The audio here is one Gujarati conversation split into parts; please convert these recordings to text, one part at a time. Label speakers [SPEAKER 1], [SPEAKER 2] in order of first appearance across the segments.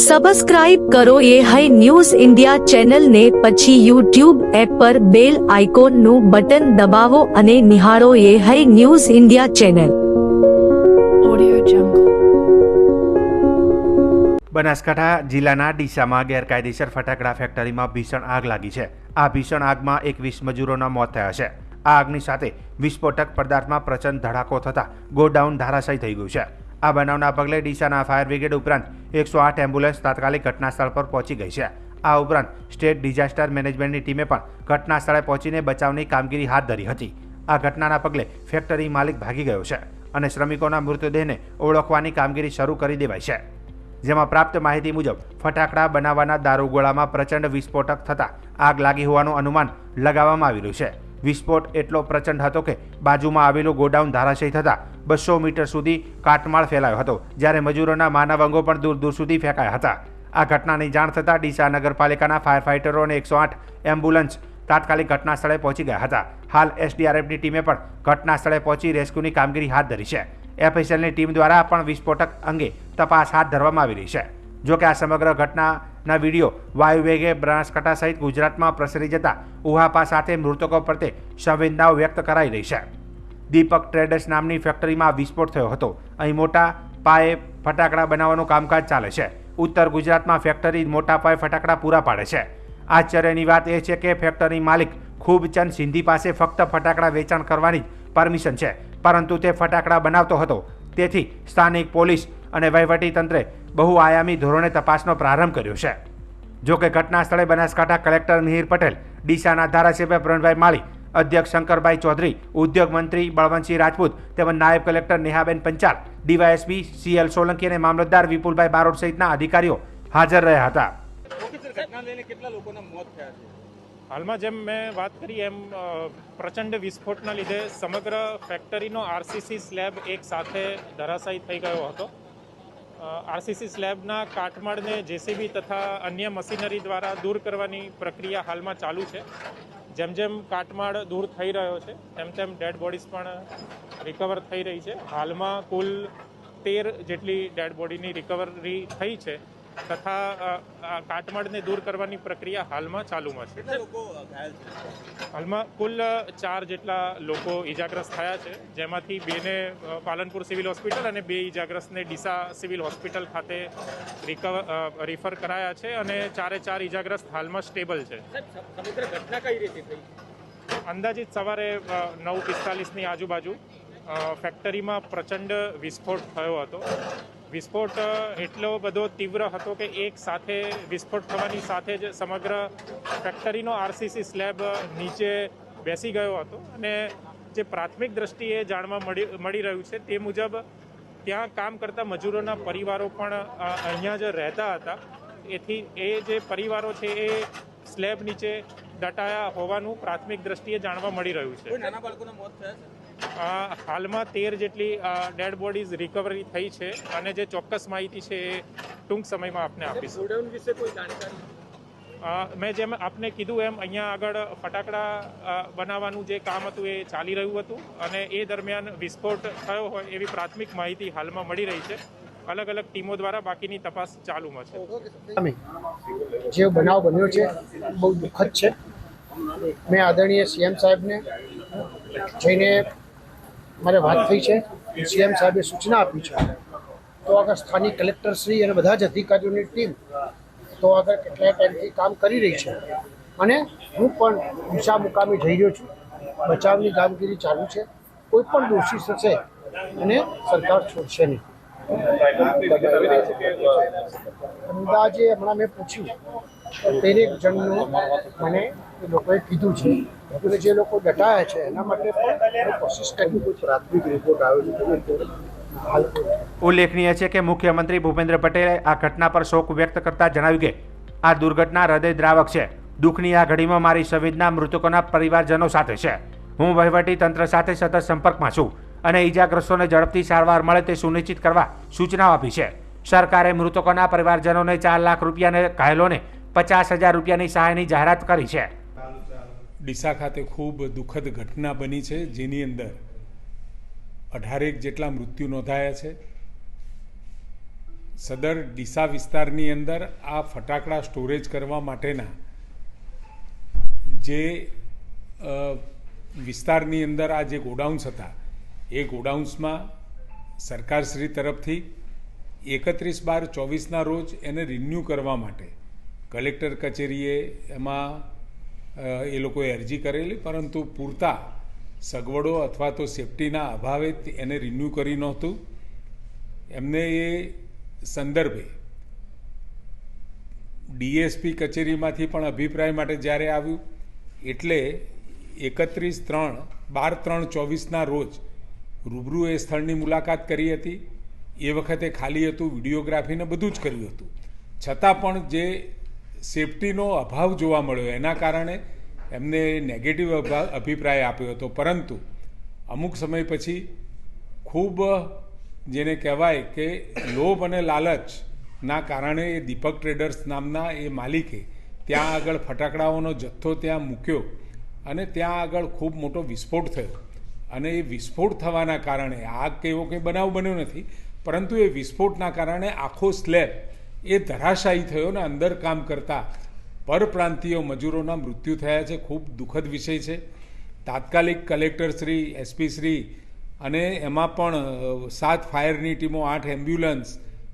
[SPEAKER 1] સબસ્ક્રાઇબ કરો એ હાઈ ન્યૂઝ ઇન્ડિયા ચેનલને, પછી યુટ્યુબ એપ પર બેલ આઇકોનનું બટન દબાવો અને નિહાળો એ High News India channel.
[SPEAKER 2] Banaskantha જિલ્લાના ડીસામાં ગેરકાયદેસર ફટાકડા ફેક્ટરીમાં ભીષણ આગ લાગી છે. આ ભીષણ આગમાં 21 મજૂરોના મોત થયા છે. આ આગની સાથે વિસ્ફોટક પદાર્થમાં પ્રચંડ ધડાકો થતાં ગોડાઉન ધરાશાયી થઈ ગયું છે. આ બનાવના પગલે ડીસાના ફાયર બ્રિગેડ ઉપરાંત 108 એમ્બ્યુલન્સ તાત્કાલિક ઘટનાસ્થળ પર પહોંચી ગઈ છે. આ ઉપરાંત સ્ટેટ ડિઝાસ્ટર મેનેજમેન્ટની ટીમે પણ ઘટનાસ્થળે પહોંચીને બચાવની કામગીરી હાથ ધરી હતી. આ ઘટનાના પગલે ફેક્ટરી માલિક ભાગી ગયો છે અને શ્રમિકોના મૃતદેહને ઓળખવાની કામગીરી શરૂ કરી દેવાઈ છે. જેમાં પ્રાપ્ત માહિતી મુજબ ફટાકડા બનાવવાના દારૂગોળામાં પ્રચંડ વિસ્ફોટક થતાં આગ લાગી હોવાનું અનુમાન લગાવવામાં આવી રહ્યું છે. વિસ્ફોટ એટલો પ્રચંડ હતો કે બાજુમાં આવેલું ગોડાઉન ધરાશયી થતાં 200 મીટર સુધી કાટમાળ ફેલાયો હતો, જ્યારે મજૂરોના માનવ અંગો પણ દૂર દૂર સુધી ફેંકાયા હતા. આ ઘટનાની જાણ થતાં ડીસા નગરપાલિકાના ફાયર ફાઇટરો અને 108 એમ્બ્યુલન્સ તાત્કાલિક ઘટનાસ્થળે પહોંચી ગયા હતા. હાલ એસડીઆરએફની ટીમે પણ ઘટનાસ્થળે પહોંચી રેસ્ક્યુની કામગીરી હાથ ધરી છે. એફએસએલની ટીમ દ્વારા પણ વિસ્ફોટક અંગે તપાસ હાથ ધરવામાં આવી રહી છે. જોકે આ સમગ્ર ઘટનાના વિડીયો વાયુવેગે બનાસકાંઠા સહિત ગુજરાતમાં પ્રસરી જતા ઉહાપા સાથે મૃતકો પ્રત્યે સંવેદનાઓ વ્યક્ત કરાઈ રહી છે. દીપક ટ્રેડર્સ નામની ફેક્ટરીમાં વિસ્ફોટ થયો હતો. અહીં મોટા પાયે ફટાકડા બનાવવાનું કામકાજ ચાલે છે. ઉત્તર ગુજરાતમાં ફેક્ટરી મોટા પાયે ફટાકડા પૂરા પાડે છે. આશ્ચર્યની વાત એ છે કે ફેક્ટરી માલિક ખૂબચંદ સિંધી પાસે ફક્ત ફટાકડા વેચાણ કરવાની પરમિશન છે, પરંતુ તે ફટાકડા બનાવતો હતો. તેથી સ્થાનિક પોલીસ અને વહીવટીતંત્રે બહુઆયામી ધોરણે તપાસનો પ્રારંભ કર્યો છે. જોકે ઘટના સ્થળે બનાસકાંઠા કલેક્ટર મિહિર પટેલ, ડીસાના ધારાસભ્ય પ્રવીણભાઈ માળી, અધ્યક્ષ શંકરભાઈ ચૌધરી, ઉદ્યોગ મંત્રી બળવંતસિંહ રાજપૂત તેમજ નાયબ કલેક્ટર નેહાબેન પંચાલ, ડીવાયએસપી CL સોલંકી અને મામલતદાર વિપુલભાઈ બારોટ સહિતના અધિકારીઓ હાજર રહ્યા હતા.
[SPEAKER 3] હાલમાં જેમ મેં વાત કરી એમ પ્રચંડ વિસ્ફોટના લીધે સમગ્ર ફેક્ટરીનો RCC સ્લેબ એક સાથે ધરાશાયી થઈ ગયો હતો. RCC સ્લેબના કાટમાળને JCB તથા અન્ય મશીનરી દ્વારા દૂર કરવાની પ્રક્રિયા હાલમાં ચાલુ છે. જેમ જેમ કાટમાળ દૂર થઈ રહ્યો છે તેમ તેમ ડેડ બોડીઝ પણ રિકવર થઈ રહી છે. હાલમાં કુલ 13 જેટલી ડેડ બોડીની રિકવરી થઈ છે તથા કાટમાળને દૂર કરવાની પ્રક્રિયા હાલમાં ચાલુમાં છે. હાલમાં કુલ 4 જેટલા લોકો ઇજાગ્રસ્ત થયા છે, જેમાંથી 2ને પાલનપુર સિવિલ હોસ્પિટલ અને 2 ઇજાગ્રસ્તને ડીસા સિવિલ હોસ્પિટલ ખાતે રિફર કરાયા છે અને 4 ઇજાગ્રસ્ત હાલમાં સ્ટેબલ છે. અંદાજિત સવારે 9:45ની આજુબાજુ ફેક્ટરીમાં પ્રચંડ વિસ્ફોટ થયો હતો. વિસ્ફોટ એટલો બધો તીવ્ર હતો કે એક સાથે વિસ્ફોટ થવાની સાથે જ સમગ્ર ફેક્ટરીનો RCC સ્લેબ નીચે બેસી ગયો હતો અને જે પ્રાથમિક દ્રષ્ટિએ જાણવા મળી રહ્યું છે તે મુજબ ત્યાં કામ કરતા મજૂરોના પરિવારો પણ અહીંયા જ રહેતા હતા. એથી એ જે પરિવારો છે એ સ્લેબ નીચે દટાયા હોવાનું પ્રાથમિક દ્રષ્ટિએ જાણવા મળી રહ્યું છે. હાલમાં 13 જેટલી ડેડ બોડીઝ રિકવરી થઈ છે અને જે ચોક્કસ માહિતી છે એ ટૂંક સમયમાં આપને આપીશું. ગોડાઉન વિશે કોઈ જાણકારી? મેં જેમ આપને કીધું એમ અહીંયા આગળ ફટાકડા બનાવવાનું જે કામ હતું એ ચાલી રહ્યું હતું અને એ દરમિયાન વિસ્ફોટ થયો હોય એવી પ્રાથમિક માહિતી હાલમાં મળી રહી છે. અલગ અલગ ટીમો દ્વારા બાકીની તપાસ ચાલુમાં છે.
[SPEAKER 4] જે બનાવ બન્યો છે બહુ દુઃખદ છે. મેં આદરણીય CM સાહેબને જઈને મારે વાત થઈ છે. CM સાહેબે સૂચના આપી છે તો આગળ સ્થાનિક કલેક્ટરશ્રી અને બધા જ અધિકારીઓની ટીમ તો આગળ કેટલાય ટાઈમથી કામ કરી રહી છે અને હું પણ ડીસા મુકામે જઈ રહ્યો છું. બચાવની કામગીરી ચાલુ છે. કોઈ પણ દોષી થશે અને સરકાર છોડશે નહીં. અંદાજે હમણાં મેં પૂછ્યું 13 જણનું મને એ લોકોએ કીધું છે એટલે જે લોકો દટાયા છે એના માટે પણ કોશિશ કરી. કોઈ પ્રાથમિક રિપોર્ટ આવ્યો છે.
[SPEAKER 2] ઉલ્લેખનીય છે કે મુખ્યમંત્રી ભૂપેન્દ્ર પટેલે આ ઘટના પર શોક વ્યક્ત કરતા જણાવ્યું કે આ દુર્ઘટના હૃદયદ્રાવક છે. દુઃખની આ ઘડીમાં મારી સંવેદના મૃતકોના પરિવારજનો સાથે છે. હું વહીવટી તંત્ર સાથે સતત સંપર્કમાં છું અને ઇજાગ્રસ્તોને ઝડપથી સારવાર મળે તે સુનિશ્ચિત કરવા સૂચનાઓ આપી છે. સરકારે મૃતકોના પરિવારજનોને 4 લાખ રૂપિયા અને ઘાયલોને 50,000 રૂપિયાની સહાયની જાહેરાત કરી છે.
[SPEAKER 5] ડીસા ખાતે ખૂબ દુઃખદ ઘટના બની છે, જેની અંદર 18 જેટલા મૃત્યુ નોંધાયા છે સદર ડીસા વિસ્તારની અંદર આ ફટાકડા સ્ટોરેજ કરવા માટેના જે વિસ્તારની અંદર આ જે ગોડાઉન્સ હતા એ ગોડાઉન્સમાં સરકારશ્રી તરફથી 31/12/24ના રોજ એને રિન્યૂ કરવા માટે કલેક્ટર કચેરીએ એમાં એ લોકોએ અરજી કરેલી, પરંતુ પૂરતા સગવડો અથવા તો સેફટીના અભાવે એને રિન્યૂ કરી નહોતું. એમને એ સંદર્ભે ડીએસપી કચેરીમાંથી પણ અભિપ્રાય માટે જ્યારે આવ્યું એટલે 31/12/24ના રોજ રૂબરૂ એ સ્થળની મુલાકાત કરી હતી. એ વખતે ખાલી હતું, વિડીયોગ્રાફીને બધું જ કર્યું હતું, છતાં પણ જે સેફટીનો અભાવ જોવા મળ્યો એના કારણે એમને નેગેટિવ અભિપ્રાય આપ્યો હતો. પરંતુ અમુક સમય પછી ખૂબ જેને કહેવાય કે લોભ અને લાલચના કારણે એ દીપક ટ્રેડર્સ નામના એ માલિકે ત્યાં આગળ ફટાકડાઓનો જથ્થો ત્યાં મૂક્યો અને ત્યાં આગળ ખૂબ મોટો વિસ્ફોટ થયો. અને એ વિસ્ફોટ થવાના કારણે આગ કે એવો કંઈ બનાવ બન્યો નથી, પરંતુ એ વિસ્ફોટના કારણે આખો સ્લેબ એ ધરાશાયી થયો ને અંદર કામ કરતા પરપ્રાંતીય મજૂરોના મૃત્યુ થયા છે. ખૂબ દુઃખદ વિષય છે. તાત્કાલિક કલેક્ટરશ્રી, એસપીશ્રી અને એમાં પણ 7 ફાયરની ટીમો, 8 એમ્બ્યુલન્સ,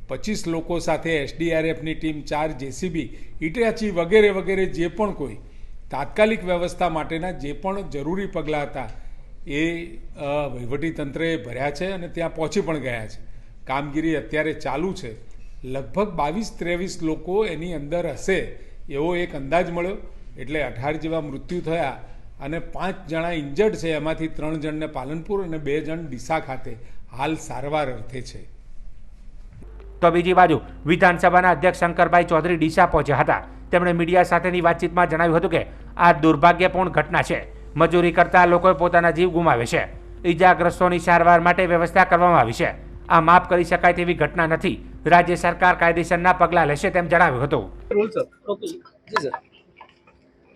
[SPEAKER 5] 25 લોકો સાથે એસડીઆરએફની ટીમ, 4 જેસીબી, ઇટાચી વગેરે વગેરે જે પણ કોઈ તાત્કાલિક વ્યવસ્થા માટેના જે પણ જરૂરી પગલાં હતા એ વહીવટીતંત્રએ ભર્યા છે અને ત્યાં પહોંચી પણ ગયા છે. કામગીરી અત્યારે ચાલુ છે. લગભગ 22-23 લોકો એની અંદર હશે એવો એક અંદાજ મળ્યો. એટલે 18 જેવા મૃત્યુ થયા અને 5 જણા ઇન્જર્ડ છે. એમાંથી 3 જણને પાલનપુર અને 2 જણ ડીસા ખાતે હાલ સારવાર અર્થે છે.
[SPEAKER 2] તો બીજી બાજુ વિધાનસભાના અધ્યક્ષ શંકરભાઈ ચૌધરી ડીસા પહોંચ્યા હતા. તેમણે મીડિયા સાથેની વાતચીતમાં જણાવ્યું હતું કે આ દુર્ભાગ્યપૂર્ણ ઘટના છે. મજૂરી કરતા લોકોએ પોતાના જીવ ગુમાવે છે. ઈજાગ્રસ્તોની સારવાર માટે વ્યવસ્થા કરવામાં આવી છે. આ માફ કરી શકાય તેવી ઘટના નથી. રાજ્ય સરકાર કાયદેસરના પગલાં લેશે તેમ જણાવ્યું હતું.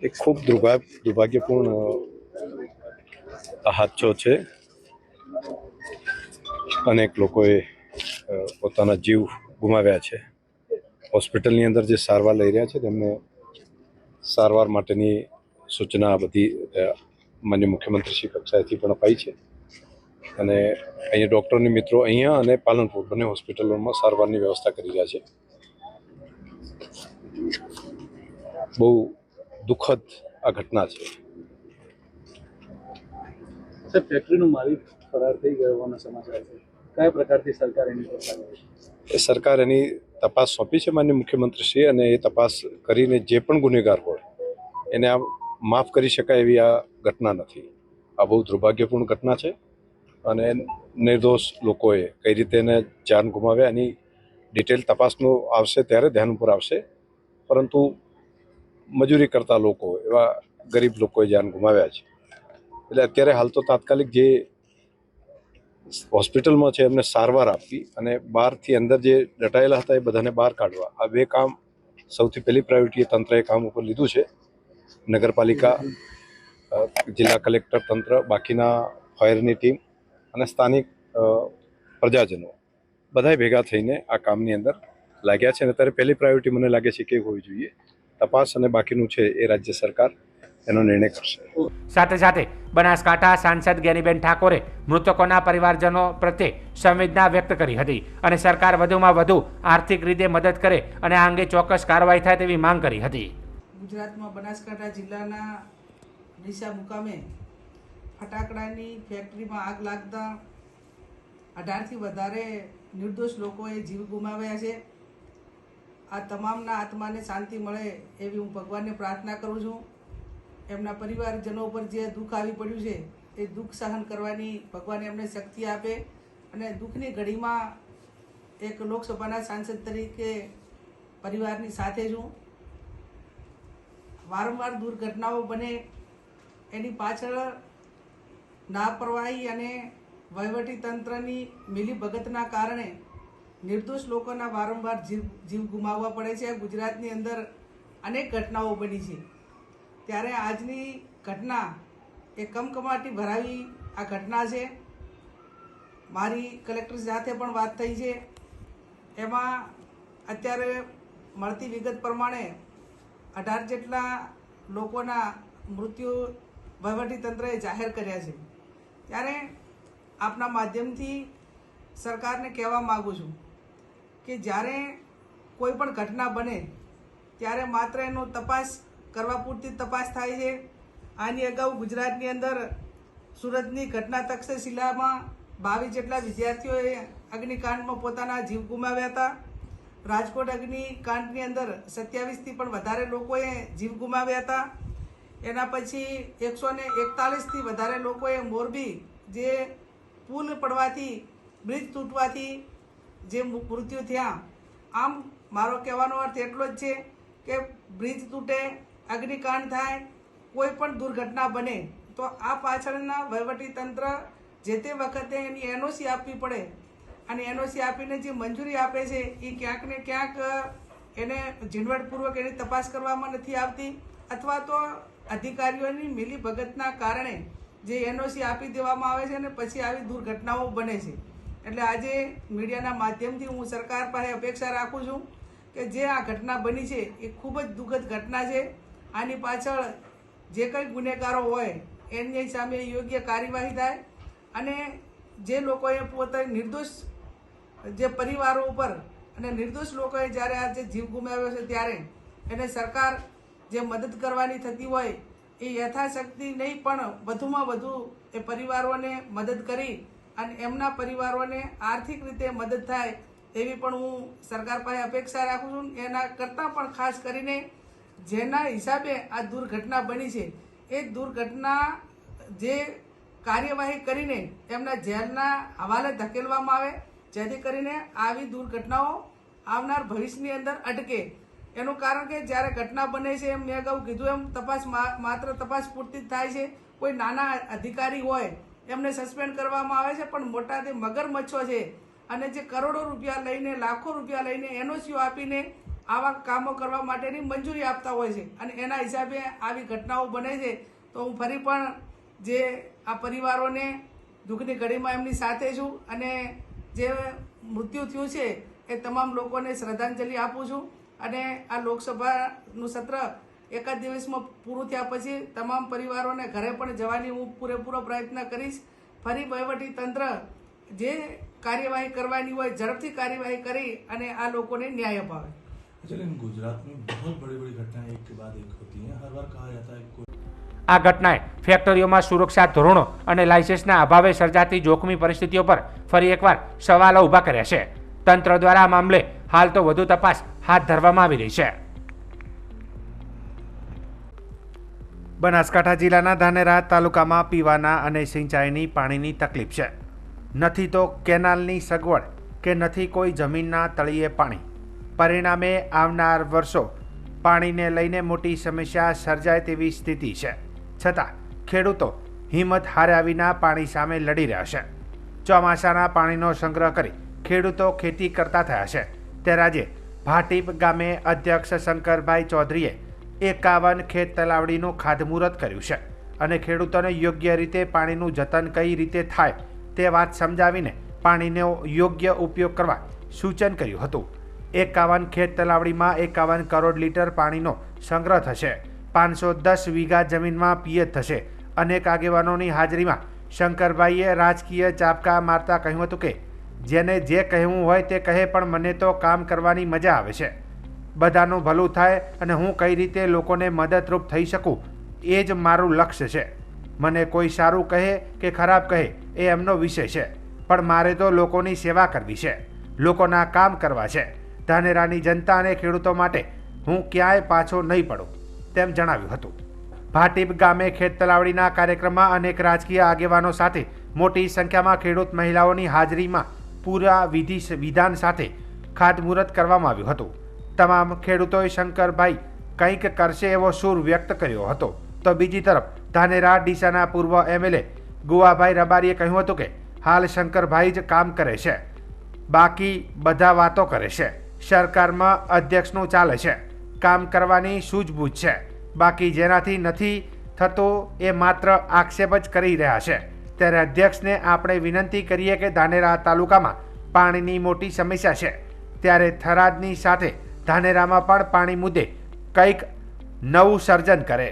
[SPEAKER 6] એક ખૂબ દુર્ભાગ્યપૂર્ણ હાદસો છે. અનેક લોકોએ પોતાના જીવ ગુમાવ્યા છે. હોસ્પિટલની અંદર જે સારવાર લઈ રહ્યા છે તેમને સારવાર માટેની સૂચના બધી માનનીય મુખ્યમંત્રી શ્રી કક્ષાએથી પણ અપાઈ છે. અને અહીંયા ડૉક્ટરની મિત્રો અહીંયા અને પાલનપુર બંને હોસ્પિટલોમાં સારવારની વ્યવસ્થા કરી રહ્યા છે. બહુ દુઃખદ આ ઘટના છે.
[SPEAKER 7] સાહેબ, ફેક્ટરીનો માલિક ફરાર થઈ ગયો હોવાના સમાચાર છે. કયા પ્રકારથી સરકાર એની
[SPEAKER 6] સરકાર એની તપાસ સોંપી છે માનનીય મુખ્યમંત્રીશ્રીએ, અને એ તપાસ કરીને જે પણ ગુનેગાર હોય એને આ માફ કરી શકાય એવી આ ઘટના નથી. આ બહુ દુર્ભાગ્યપૂર્ણ ઘટના છે અને નિર્દોષ લોકોએ કઈ રીતે એને જાન ગુમાવ્યા એની ડિટેલ તપાસનું આવશે ત્યારે ધ્યાન ઉપર આવશે. પરંતુ મજૂરી કરતા લોકો, એવા ગરીબ લોકોએ જાન ગુમાવ્યા છે. એટલે અત્યારે હાલ તો તાત્કાલિક જે હોસ્પિટલમાં છે એમને સારવાર આપવી અને બહારથી અંદર જે દટાયેલા હતા એ બધાને બહાર કાઢવા, આ 2 કામ સૌથી પહેલી પ્રાયોરિટી તંત્રએ કામ ઉપર લીધું છે. નગરપાલિકા, જિલ્લા કલેક્ટર તંત્ર, બાકીના ફાયરની ટીમ અને સ્થાનિક પ્રજાજનો બધાએ ભેગા થઈને આ કામની અંદર લાગ્યા છે. અને અત્યારે પહેલી પ્રાયોરિટી મને લાગે છે કે હોવી જોઈએ તપાસ, અને બાકીનું છે એ રાજ્ય સરકાર એનો નિર્ણય કરશે.
[SPEAKER 2] સાથે સાથે બનાસકાંઠા સાંસદ જ્ઞાનીબેન ઠાકોરે મૃતકોના પરિવારજનો પ્રત્યે સંવેદના વ્યક્ત કરી હતી અને સરકાર વધુમાં વધુ આર્થિક રીતે મદદ કરે અને આ અંગે ચોક્કસ કાર્યવાહી થાય તેવી માંગ કરી હતી.
[SPEAKER 8] ગુજરાતમાં બનાસકાંઠા જિલ્લાના ડીસા મુકામે ફટાકડાની ફેક્ટરીમાં આગ લાગતા 18થી વધારે નિર્દોષ લોકોએ જીવ ગુમાવ્યા છે. આ તમામના આત્માને શાંતિ મળે એવી હું ભગવાનને પ્રાર્થના કરું છું. એમના પરિવારજનો પર જે દુઃખ આવી પડ્યું છે એ દુઃખ સહન કરવાની ભગવાન એમને શક્તિ આપે. અને દુઃખની ઘડીમાં એક લોકસભાના સાંસદ તરીકે પરિવારની સાથે છું. વારંવાર દુર્ઘટનાઓ બને એની પાછળ લાપરવાહી અને વહીવટીતંત્રની મિલીભગતના કારણે નિર્દોષ લોકોના વારંવાર જીવ ગુમાવવા પડે છે. ગુજરાતની અંદર અનેક ઘટનાઓ બની છે, ત્યારે આજની ઘટના એ કમકમાટી ભરાવી આ ઘટના છે. મારી કલેક્ટર સાથે પણ વાત થઈ છે. એમાં અત્યારે મળતી વિગત પ્રમાણે 18 જેટલા લોકોના મૃત્યુ વહીવટીતંત્રએ જાહેર કર્યા છે। ત્યારે આપના માધ્યમથી સરકારને કહેવા માગું છું કે જ્યારે કોઈ પણ ઘટના બને ત્યારે માત્ર એનો તપાસ કરવા પૂરતી તપાસ થાય છે। આની અગાઉ ગુજરાતની અંદર સુરતની ઘટના તક્ષશિલામાં 22 જેટલા વિદ્યાર્થીઓએ અગ્નિકાંડમાં પોતાના જીવ ગુમાવ્યા હતા। રાજકોટ અગ્નિકાંડની અંદર 27થી પણ વધારે લોકોએ જીવ ગુમાવ્યા હતા। એના પછી 141થી વધારે લોકોએ મોરબી જે પુલ પડવાથી બ્રિજ તૂટવાથી જે મૃત્યુ થયા। આમ મારો કહેવાનો અર્થ એટલો જ છે કે બ્રિજ તૂટે, અગ્નિકાંડ થાય, કોઈ પણ દુર્ઘટના બને તો આ પાછળના વહીવટીતંત્ર જે તે વખતે એની એનઓસી આપવી પડે અને એનઓસી આપીને જે મંજૂરી આપે છે એ ક્યાંક ને ક્યાંક એને ઝીણવટપૂર્વક એની તપાસ કરવામાં નથી આવતી અથવા તો અધિકારીઓની મિલીભગતના કારણે જે એનઓસી આપી દેવામાં આવે છે અને પછી આવી દુર્ઘટનાઓ બને છે। એટલે આજે મીડિયાના માધ્યમથી હું સરકાર પાસે અપેક્ષા રાખું છું કે જે આ ઘટના બની છે એ ખૂબ જ દુઃખદ ઘટના છે। આની પાછળ જે કંઈ ગુનેગારો હોય એની સામે યોગ્ય કાર્યવાહી થાય અને જે લોકોએ પોતે નિર્દોષ જે પરિવારો ઉપર અને નિર્દોષ લોકોએ જ્યારે આજે જીવ ગુમાવ્યો છે ત્યારે એને સરકાર જે મદદ કરવાની થતી હોય એ યથાશક્તિ નહીં પણ વધુમાં વધુ એ પરિવારોને મદદ કરી અને એમના પરિવારોને આર્થિક રીતે મદદ થાય એવી પણ હું સરકાર પાસે અપેક્ષા રાખું છું। એના કરતાં પણ ખાસ કરીને જેના હિસાબે આ દુર્ઘટના બની છે એ દુર્ઘટના જે કાર્યવાહી કરીને એમના જેલના હવાલે ધકેલવામાં આવે જેથી કરીને આવી દુર્ઘટનાઓ આવનાર ભવિષ્યની અંદર અટકે। એનું કારણ કે જ્યારે ઘટના બને છે એમ મેં અગાઉ કીધું એમ તપાસ માત્ર તપાસ પૂરતી જ થાય છે। કોઈ નાના અધિકારી હોય એમને સસ્પેન્ડ કરવામાં આવે છે પણ મોટા જે મગરમચ્છો છે અને જે કરોડો રૂપિયા લઈને લાખો રૂપિયા લઈને એનઓસીઓ આપીને આવા કામો કરવા માટેની મંજૂરી આપતા હોય છે અને એના હિસાબે આવી ઘટનાઓ બને છે। તો હું ફરી પણ જે આ પરિવારોને દુઃખની ઘડીમાં એમની સાથે છું અને જે મૃત્યુ થયું છે એ તમામ લોકોને શ્રદ્ધાંજલિ આપું છું અને આ લોકસભાનું સત્ર એકાદ દિવસમાં પૂરું થયા પછી તમામ પરિવારોને ઘરે પણ જવાની હું પૂરેપૂરો પ્રયત્ન કરીશ। ફરી વહીવટીતંત્ર જે कार्यवाही करवानी हो झड़प कार्यवाही करी અને આ લોકોને ન્યાય અપાવે।
[SPEAKER 9] लेकिन गुजरात में बहुत बड़ी बड़ी घटनाएं एक के बाद एक होती हैं। हर बार कहा जाता है
[SPEAKER 2] આ ઘટનાએ ફેક્ટરીઓમાં સુરક્ષા ધોરણો અને લાયસન્સના અભાવે સર્જાતી જોખમી પરિસ્થિતિઓ પર ફરી એકવાર સવાલો ઊભા કર્યા છે। તંત્ર દ્વારા આ મામલે હાલ તો વધુ તપાસ હાથ ધરવામાં આવી રહી છે। બનાસકાંઠા જિલ્લાના ધાનેરા તાલુકામાં પીવાના અને સિંચાઈની પાણીની તકલીફ છે। નથી તો કેનાલની સગવડ કે નથી કોઈ જમીનના તળિયે પાણી। પરિણામે આવનાર વર્ષો પાણીને લઈને મોટી સમસ્યા સર્જાય તેવી સ્થિતિ છે। છતાં ખેડૂતો હિંમત હાર્યા વિના પાણી સામે લડી રહ્યા છે। ચોમાસાના પાણીનો સંગ્રહ કરી ખેડૂતો ખેતી કરતા થયા છે। ત્યારે આજે ભાટીપ ગામે અધ્યક્ષ શંકરભાઈ ચૌધરીએ 51 ખેત તલાવડીનું ખાતમુહૂર્ત કર્યું છે અને ખેડૂતોને યોગ્ય રીતે પાણીનું જતન કઈ રીતે થાય તે વાત સમજાવીને પાણીનો યોગ્ય ઉપયોગ કરવા સૂચન કર્યું હતું। 51 ખેત તલાવડીમાં 51 કરોડ લીટર પાણીનો સંગ્રહ થશે। 510 વીઘા જમીનમાં પિયત થશે। અનેક આગેવાનોની હાજરીમાં શંકરભાઈએ રાજકીય ચાપકા મારતા કહ્યું હતું કે જેને જે કહેવું હોય તે કહે પણ મને તો કામ કરવાની મજા આવે છે। બધાનું ભલું થાય અને હું કઈ રીતે લોકોને મદદરૂપ થઈ શકું એ જ મારું લક્ષ્ય છે। મને કોઈ સારું કહે કે ખરાબ કહે એ એમનો વિષય છે પણ મારે તો લોકોની સેવા કરવી છે, લોકોના કામ કરવા છે। ધાનેરાની જનતા અને ખેડૂતો માટે હું ક્યાંય પાછો નહીં પડું તેમ જણાવ્યું હતું। ભાટીપ ગામે ખેત તલાવડીના કાર્યક્રમમાં અનેક રાજકીય આગેવાનો સાથે મોટી સંખ્યામાં ખેડૂત મહિલાઓની હાજરીમાં પૂરા વિધાન સાથે ખાતમુહૂર્ત કરવામાં આવ્યું હતું। તમામ ખેડૂતોએ શંકરભાઈ કંઈક કરશે એવો સૂર વ્યક્ત કર્યો હતો। તો બીજી તરફ ધાનેરા ડીસાના પૂર્વ એમએલએ ગુવાભાઈ રબારીએ કહ્યું હતું કે હાલ શંકરભાઈ જ કામ કરે છે, બાકી બધા વાતો કરે છે। સરકારમાં અધ્યક્ષનું ચાલે છે, કામ કરવાની સૂઝબૂઝ છે, બાકી જેનાથી નથી થતું એ માત્ર આક્ષેપ જ કરી રહ્યા છે। ત્યારે અધ્યક્ષને આપણે વિનંતી કરીએ કે ધાનેરા તાલુકામાં પાણીની મોટી સમસ્યા છે ત્યારે થરાદની સાથે ધાનેરામાં પણ પાણી મુદ્દે કંઈક નવું સર્જન કરે.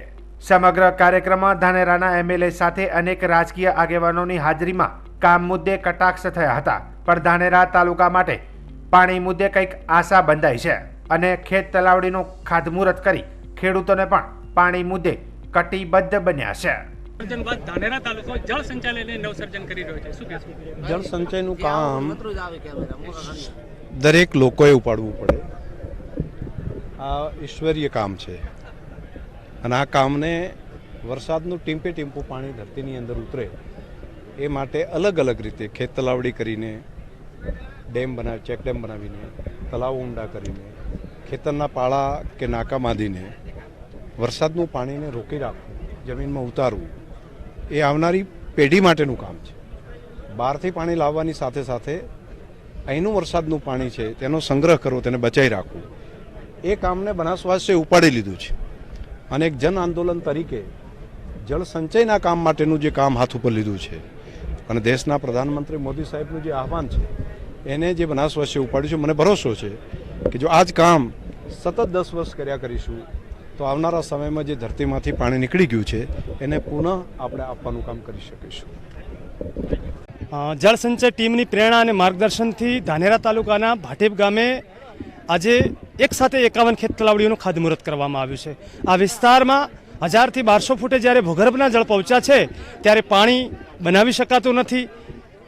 [SPEAKER 2] સમગ્ર કાર્યક્રમમાં ધાનેરાના એમએલએ સાથે અનેક રાજકીય આગેવાનોની હાજરીમાં કામ મુદ્દે કટાક્ષ થયા હતા. પણ ધાનેરા તાલુકા માટે પાણી મુદ્દે કંઈક આશા બંધાઈ છે અને ખેત તલાવડીનું ખાતમુહૂર્ત કરી ખેડૂતોને પણ પાણી મુદ્દે કટિબદ્ધ બન્યા છે.
[SPEAKER 10] ધાનેરા તાલુકો જળ સંચય લઈને નવસર્જન કરી રહ્યો છે, શું કહેશો?
[SPEAKER 6] જળ સંચયનું કામ દરેક લોકોએ ઉપાડવું પડે. આ ઈશ્વરીય કામ છે અને આ કામને વરસાદનું ટીમ્પે ટીમ્પું પાણી ધરતીની અંદર ઉતરે એ માટે અલગ અલગ રીતે ખેત તલાવડી કરીને, ડેમ બનાવી, ચેક ડેમ બનાવીને, તલાવ ઊંડા કરીને, ખેતરના પાળા કે નાકા બાંધીને વરસાદનું પાણીને રોકી રાખવું, જમીનમાં ઉતારવું એ આવનારી પેઢી માટેનું કામ છે. બહારથી પાણી લાવવાની સાથે સાથે અહીંનું વરસાદનું પાણી છે તેનો સંગ્રહ કરવો, તેને બચાવી રાખવું એ કામને બનાસવાસીએ ઉપાડી લીધું છે અને એક જન આંદોલન તરીકે જળ સંચયના કામ માટેનું જે કામ હાથ ઉપર લીધું છે અને દેશના પ્રધાનમંત્રી મોદી સાહેબનું જે આહવાન છે એને જે બનાસવાસીએ ઉપાડ્યું છે, મને ભરોસો છે કે જો આ જ કામ સતત 10 વર્ષ કર્યા કરીશું તો આવનારા સમયમાં જે ધરતીમાંથી પાણી નીકળી ગયું છે એને પુનઃ આપણે આપવાનું કામ કરી શકીશું.
[SPEAKER 10] જળ સંચય ટીમની પ્રેરણા અને માર્ગદર્શનથી ધાનેરા તાલુકાના ભાટેપ ગામે આજે એક સાથે 51 ખેત તલાવડીઓનું ખાતમુહૂર્ત કરવામાં આવ્યું છે. આ વિસ્તારમાં 1000થી 1200 ફૂટે જ્યારે ભૂગર્ભના જળ પહોંચ્યા છે ત્યારે પાણી બનાવી શકાતું નથી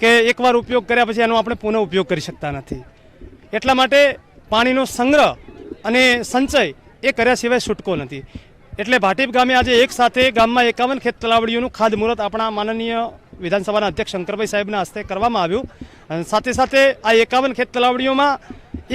[SPEAKER 10] કે એકવાર ઉપયોગ કર્યા પછી એનો આપણે પુનઃ ઉપયોગ કરી શકતા નથી. એટલા માટે પાણીનો સંગ્રહ અને સંચય એ કર્યા સિવાય છૂટકો નથી. એટલે ભાટીપ ગામે આજે એક સાથે ગામમાં 51 ખેત તલાવડીઓનું ખાતમુહૂર્ત આપણા માનનીય વિધાનસભાના અધ્યક્ષ શંકરભાઈ સાહેબના હસ્તે કરવામાં આવ્યું. અને સાથે સાથે આ 51 ખેત તલાવડીઓમાં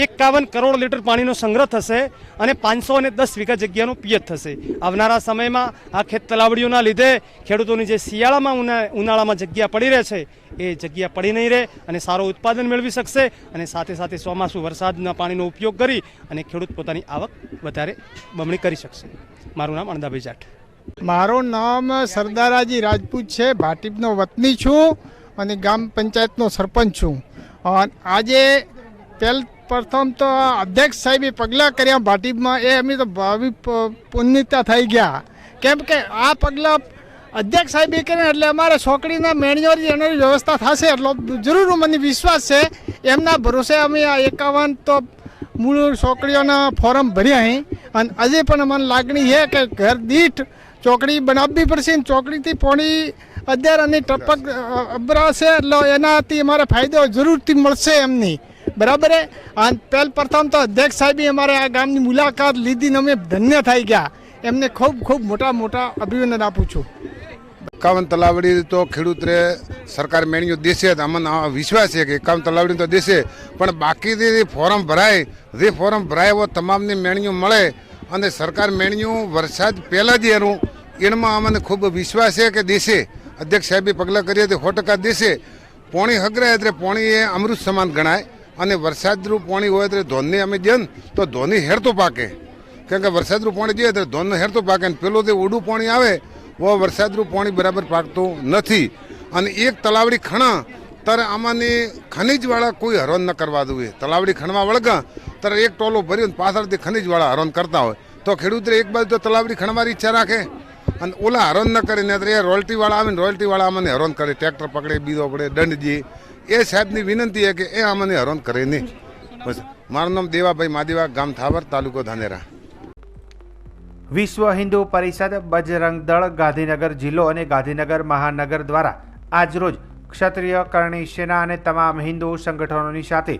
[SPEAKER 10] 51 કરોડ લીટર પાણીનો સંગ્રહ થશે અને 510 વીઘા જગ્યાનું પિયત થશે. આવનારા સમયમાં આ ખેત તલાવડીઓના લીધે ખેડૂતોની જે શિયાળામાં ઉનાળામાં જગ્યા પડી રહે છે એ જગ્યા પડી નહીં રહે અને સારું ઉત્પાદન મેળવી શકશે અને સાથે સાથે ચોમાસુ વરસાદના પાણીનો ઉપયોગ કરી અને ખેડૂત પોતાની આવક વધારે બમણી કરી શકશે. મારું નામ અણદાભાઈ જાટ.
[SPEAKER 11] મારું નામ સરદારાજી રાજપૂત છે. ભાટીપનો વતની છું અને ગ્રામ પંચાયતનો સરપંચ છું. આજે પ્રથમ તો અધ્યક્ષ સાહેબે પગલાં કર્યા ભાટીપમાં એ અમે તો ભાવિ પુણ્યતા થઈ ગયા. કેમ કે આ પગલાં અધ્યક્ષ સાહેબે કર્યા એટલે અમારે છોકરીના મેણીઓની એની વ્યવસ્થા થશે એટલો જરૂર મને વિશ્વાસ છે. એમના ભરોસે અમે આ 51 તો મૂળ છોકરીઓના ફોર્મ ભર્યા અહીં અને આજે પણ મને લાગણી છે કે ઘર દીઠ ચોકડી બનાવવી પડશે. ચોકડીથી પાણી અદ્યાર અને ટપક અબરાશે એટલે એનાથી અમારે ફાયદો જરૂરથી મળશે એમની. બરાબર. અને પ્રથમ તો અધ્યક્ષ સાહેબે અમારે આ ગામની મુલાકાત લીધી ને અમે ધન્ય થઈ ગયા. એમને ખૂબ ખૂબ મોટા અભિનંદન આપું છું.
[SPEAKER 12] 51 તલાવડી તો ખેડૂતરે સરકાર મેણીઓ દેશે, અમને વિશ્વાસ છે કે 51 તલાવડી તો દેશે, પણ બાકીથી ફોર્મ ભરાય, જે ફોર્મ ભરાય એવો તમામની મેણીઓ મળે અને સરકાર મેણીઓ વરસાદ પહેલાં જ એમાં અમને ખૂબ વિશ્વાસ છે કે દેશે. અધ્યક્ષ સાહેબે પગલાં કરીએ તો 100% દેશે. પોણી હગરાય એટલે પોણી એ અમૃત સમાન ગણાય અને વરસાદનું પાણી હોય એટલે ધોનની અમે જઈએ તો ધોની હેરતો પાકે. કેમ કે વરસાદનું પાણી જોઈએ તો ધોનનું હેરતો પાકે અને પેલું જે ઓડું પાણી આવે ઓ વરસાદનું પાણી બરાબર પાકતું નથી. અને એક તલાવડી ખણા ત્યારે આમાંની ખનીજવાળા કોઈ હરોન ન કરવા દઉં. તલાવડી ખણવા વળગા ત્યારે એક ટોલો ભર્યું પાછળથી ખનીજવાળા હરોન કરતા હોય તો ખેડૂતે એક બાજુ તો તલાવડી ખણવાની ઈચ્છા રાખે અને ઓલા હરોન ન કરીને એ રોયલ્ટીવાળા આવે ને રોયલ્ટીવાળા અમને હરોન કરે, ટ્રેક્ટર પકડે, બીજો પડે, દંડ દે. એ સાહેબની વિનંતી છે કે એ અમને હરોન કરે નહીં. બસ. મારું નામ દેવાભાઈ માદેવા, ગામ થાવર, તાલુકો ધાનેરા.
[SPEAKER 2] વિશ્વ હિન્દુ પરિષદ, બજરંગ દળ ગાંધીનગર જિલ્લો અને ગાંધીનગર મહાનગર દ્વારા આજરોજ ક્ષત્રિય કરણી સેના અને તમામ હિન્દુ સંગઠનોની સાથે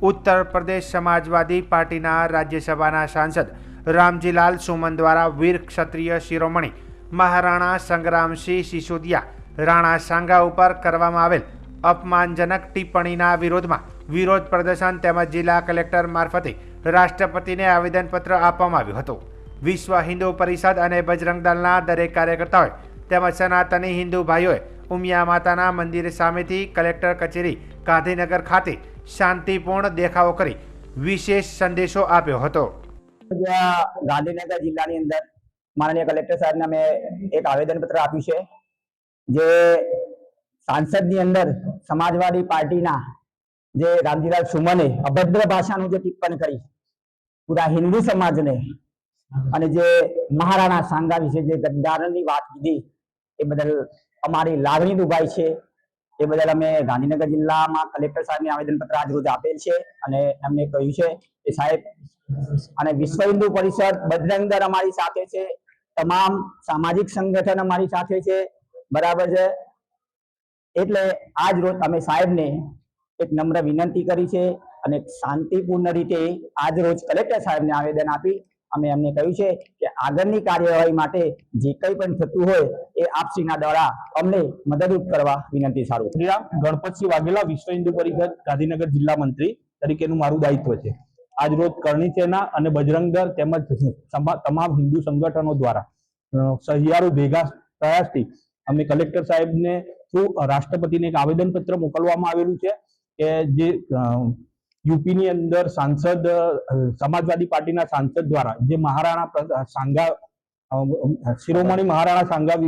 [SPEAKER 2] ઉત્તર પ્રદેશ સમાજવાદી પાર્ટીના રાજ્યસભાના સાંસદ રામજીલાલ સુમન દ્વારા વીર ક્ષત્રિય શિરોમણી મહારાણા સંગ્રામસિંહ સિસોદિયા રાણા સાંગા ઉપર કરવામાં આવેલ અપમાનજનક ટિપ્પણીના વિરોધમાં વિરોધ પ્રદર્શન તેમજ જિલ્લા કલેક્ટર મારફતે રાષ્ટ્રપતિને આવેદનપત્ર આપવામાં આવ્યું હતું. વિશ્વ હિન્દુ પરિષદ અને બજરંગ દળના દરેક કાર્યકર્તાઓએ તેમજ સનાતની હિન્દુ ભાઈઓએ ઉમિયા માતાના મંદિર સામેથી કલેક્ટર કચેરી ગાંધીનગર ખાતે શાંતિપૂર્ણ દેખાવો કરી વિશેષ સંદેશો આપ્યો હતો.
[SPEAKER 13] ગાંધીનગર જિલ્લાની અંદર માનનીય કલેક્ટર સાહેબને અમે એક આવેદનપત્ર આપ્યું છે. જે સાંસદની અંદર સમાજવાદી પાર્ટીના જે રામજીલાલ સુમને અભદ્ર ભાષાનું જે ટિપ્પણ કરી પૂરા હિન્દુ સમાજને અને જે મહારાણા સાંગા વિશે જે ગદ્દારની વાત કીધી એ બદલ અમારી લાગણી દુભાઈ છે. એ બદલ અમે ગાંધીનગર જિલ્લામાં કલેક્ટર સાહેબને આવેદનપત્ર આજરોજ આપેલ છે અને એમને કહ્યું છે કે સાહેબ અને વિશ્વ હિન્દુ પરિષદ બજરંગ દળ અમારી સાથે છે, તમામ સામાજિક સંગઠન અમારી સાથે છે, બરાબર છે. એટલે આજ રોજ અમે સાહેબને એક નમ્ર વિનંતી કરી છે અને શાંતિપૂર્ણ રીતે આજ રોજ કલેક્ટર સાહેબને આવેદન આપી અમે એમને કહ્યું છે કે આગળની કાર્યવાહી માટે જે કંઈ પણ થતું હોય એ આપશ્રીના દ્વારા અમને મદદરૂપ કરવા વિનંતી સારું.
[SPEAKER 14] ગણપતસિંહ વાઘેલા, વિશ્વ હિન્દુ પરિષદ ગાંધીનગર જિલ્લા મંત્રી તરીકેનું મારું દાયિત્વ છે. આજ રોજ કરણી સેના અને બજરંગ દળ તેમજ તમામ હિન્દુ સંગઠનો દ્વારા સહિયારો ભેગા પ્રયાસથી અમે કલેક્ટર સાહેબને થ્રુ રાષ્ટ્રપતિને એક આવેદનપત્ર મોકલવામાં આવેલું છે કે જે યુપીની અંદર સાંસદ સમાજવાદી પાર્ટીના સાંસદ દ્વારા જે મહારાણા સાંગા શિરોમણી મહારાણા સાંગા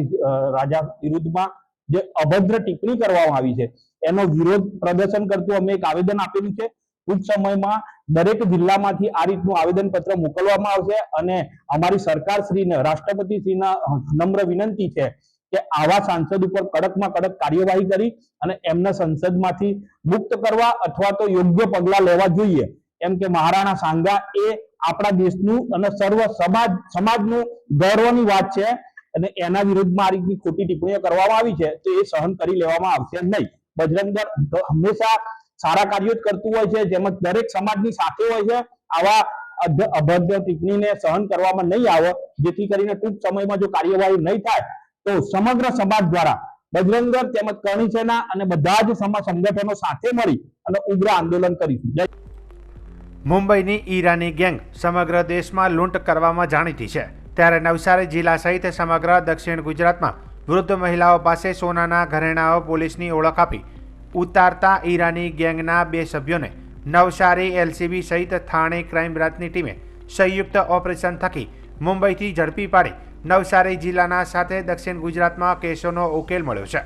[SPEAKER 14] રાજા વિરુદ્ધમાં જે અભદ્ર ટિપ્પણી કરવામાં આવી છે એનો વિરોધ પ્રદર્શન કરતું અમે એક આવેદન આપેલું છે. ટૂંક સમયમાં દરેક જિલ્લામાંથી આ રીતનું આવેદનપત્ર મોકલવામાં આવશે અને અમારી સરકાર શ્રીને રાષ્ટ્રપતિ શ્રીના નમ્ર વિનંતી છે કે આવા સાંસદ ઉપર કડકમાં કડક કાર્યવાહી કરી અને એમને સંસદમાંથી મુક્ત કરવા અથવા તો યોગ્ય પગલાં લેવા જોઈએ. એમ કે મહારાણા સાંગા એ આપણા દેશનું અને સર્વ સમાજનું ગૌરવની વાત છે અને એના વિરુદ્ધમાં આ રીતની ખોટી ટિપ્પણીઓ કરવામાં આવી છે તો એ સહન કરી લેવામાં આવશે નહીં. બજરંગ દળ હંમેશા સારા કાર્યો જ કરતું હોય છે, જેમાં દરેક સમાજની સાથે હોય છે. આવા અભદ્ર ટિપ્પણીને સહન કરવામાં નહીં આવે, જેથી કરીને ટૂંક સમયમાં જો કાર્યવાહી નહીં થાય તો સમગ્ર સમાજ દ્વારા બજરંગ દળ તેમજ કરણી સેના અને બધા જ સમાજ સંગઠનો સાથે મળી અને ઉગ્ર આંદોલન કરીશું.
[SPEAKER 2] મુંબઈની ઈરાની ગેંગ સમગ્ર દેશમાં લૂંટ કરવામાં જાણીતી છે, ત્યારે નવસારી જિલ્લા સહિત સમગ્ર દક્ષિણ ગુજરાતમાં વૃદ્ધ મહિલાઓ પાસે સોનાના ઘરેણાઓ પોલીસની ઓળખ આપી ઉતારતા ઈરાની ગેંગના 2 સભ્યોને નવસારી એલસીબી સહિત થાણે ક્રાઇમ બ્રાન્ચની ટીમે સંયુક્ત ઓપરેશન થકી મુંબઈથી ઝડપી પાડી નવસારી જિલ્લાના સાથે દક્ષિણ ગુજરાતમાં કેસોનો ઉકેલ મળ્યો છે.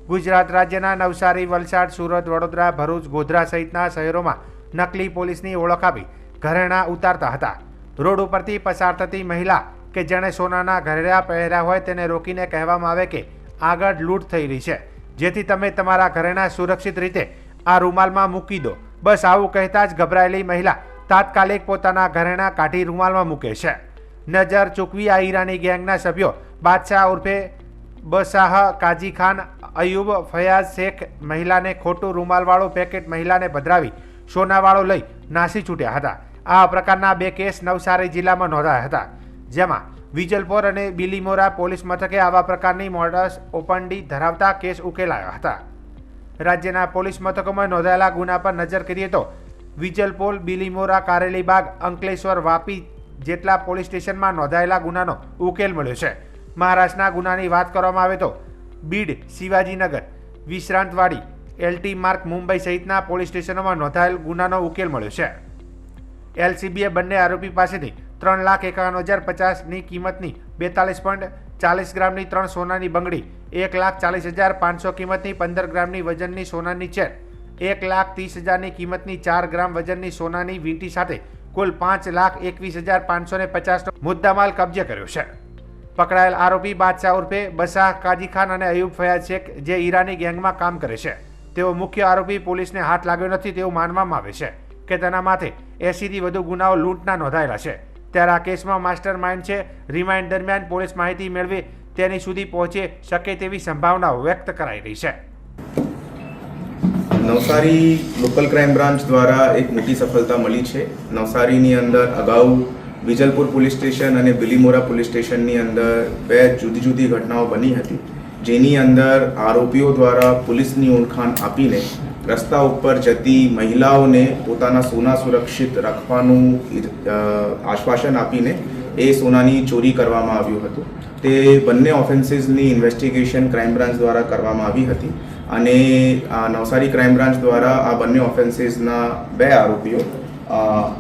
[SPEAKER 2] ગુજરાત રાજ્યના નવસારી, વલસાડ, સુરત, વડોદરા, ભરૂચ, ગોધરા સહિતના શહેરોમાં નકલી પોલીસની ઓળખ આપી ઘરેણાં ઉતારતા હતા. રોડ ઉપરથી પસાર થતી મહિલા કે જેણે સોનાના ઘરેણાં પહેર્યા હોય તેને રોકીને કહેવામાં આવે કે આગળ લૂંટ થઈ રહી છે, જેથી તમે તમારા ઘરેણાં સુરક્ષિત રીતે આ રૂમાલમાં મૂકી દો. બસ આવું કહેતા જ ગભરાયેલી મહિલા તાત્કાલિક પોતાના ઘરેણાં કાઢી રૂમાલમાં મૂકે છે. નજર ચૂકવી આ ઈરાની ગેંગના સભ્યો બાદશાહ ઉર્ફે બસાહ, કાજી ખાન, અયુબ, ફયાઝ શેખ મહિલાને ખોટું રૂમાલવાળું પેકેટ મહિલાને ભદ્રાવી સોનાવાળો લઈ નાસી છૂટ્યા હતા. આ પ્રકારના 2 કેસ નવસારી જિલ્લામાં નોંધાયા હતા, જેમાં વિજલપોર અને બિલીમોરા પોલીસ મથકે આવા પ્રકારની મોડસ ઓપન્ડી ધરાવતા કેસ ઉકેલાયા હતા. રાજ્યના પોલીસ મથકોમાં નોંધાયેલા ગુના પર નજર કરીએ તો વિજલપોર, બિલીમોરા, કારેલીબાગ, અંકલેશ્વર, વાપી જેટલા પોલીસ સ્ટેશનમાં નોંધાયેલા ગુનાનો ઉકેલ મળ્યો છે. મહારાષ્ટ્રના ગુનાની વાત કરવામાં આવે તો બીડ, શિવાજીનગર, વિશ્રાંતવાડી, એલટી માર્ગ, મુંબઈ સહિતના પોલીસ સ્ટેશનોમાં નોંધાયેલ ગુનાનો ઉકેલ મળ્યો છે. એલસીબીએ બંને આરોપી પાસેથી 3,51,050ની કિંમતની 42.40 ગ્રામની 3 સોનાની બંગડી, 1,40,500 કિંમતની 15 ગ્રામની વજનની સોનાની ચેન, 1,30,000ની કિંમતની 4 ગ્રામ વજનની સોનાની વીંટી સાથે કુલ 5,21,550નો મુદ્દામાલ કબજે કર્યો છે. પકડાયેલ આરોપી બાદશાહ ઉર્ફે બસાહ, કાજી ખાન અને અયુબ ફયાઝ શેખ જે ઈરાની ગેંગમાં કામ કરે છે, તેઓ મુખ્ય આરોપી પોલીસને હાથ લાગ્યો નથી તેવું માનવામાં આવે છે કે તેના માથે 80થી વધુ ગુનાઓ લૂંટના નોંધાયેલા છે. ત્યારે આ કેસમાં માસ્ટર માઇન્ડ છે. રિમાન્ડ દરમિયાન પોલીસ માહિતી મેળવી તેની સુધી પહોંચી શકે તેવી સંભાવનાઓ વ્યક્ત કરાઈ રહી છે.
[SPEAKER 15] નવસારી લોકલ ક્રાઇમ બ્રાન્ચ દ્વારા એક મોટી સફળતા મળી છે. નવસારીની અંદર અગાઉ વિજલપુર પોલીસ સ્ટેશન અને બિલીમોરા પોલીસ સ્ટેશનની અંદર 2 જુદી જુદી ઘટનાઓ બની હતી, જેની અંદર આરોપીઓ દ્વારા પોલીસની ઓળખાણ આપીને રસ્તા ઉપર જતી મહિલાઓને પોતાના સોના સુરક્ષિત રાખવાનું આશ્વાસન આપીને એ સોનાની ચોરી કરવામાં આવ્યું હતું. તે બંને ઓફેન્સીસની ઇન્વેસ્ટિગેશન ક્રાઇમ બ્રાન્ચ દ્વારા કરવામાં આવી હતી અને નવસારી ક્રાઇમ બ્રાન્ચ દ્વારા આ બંને ઓફેન્સીસના 2 આરોપીઓ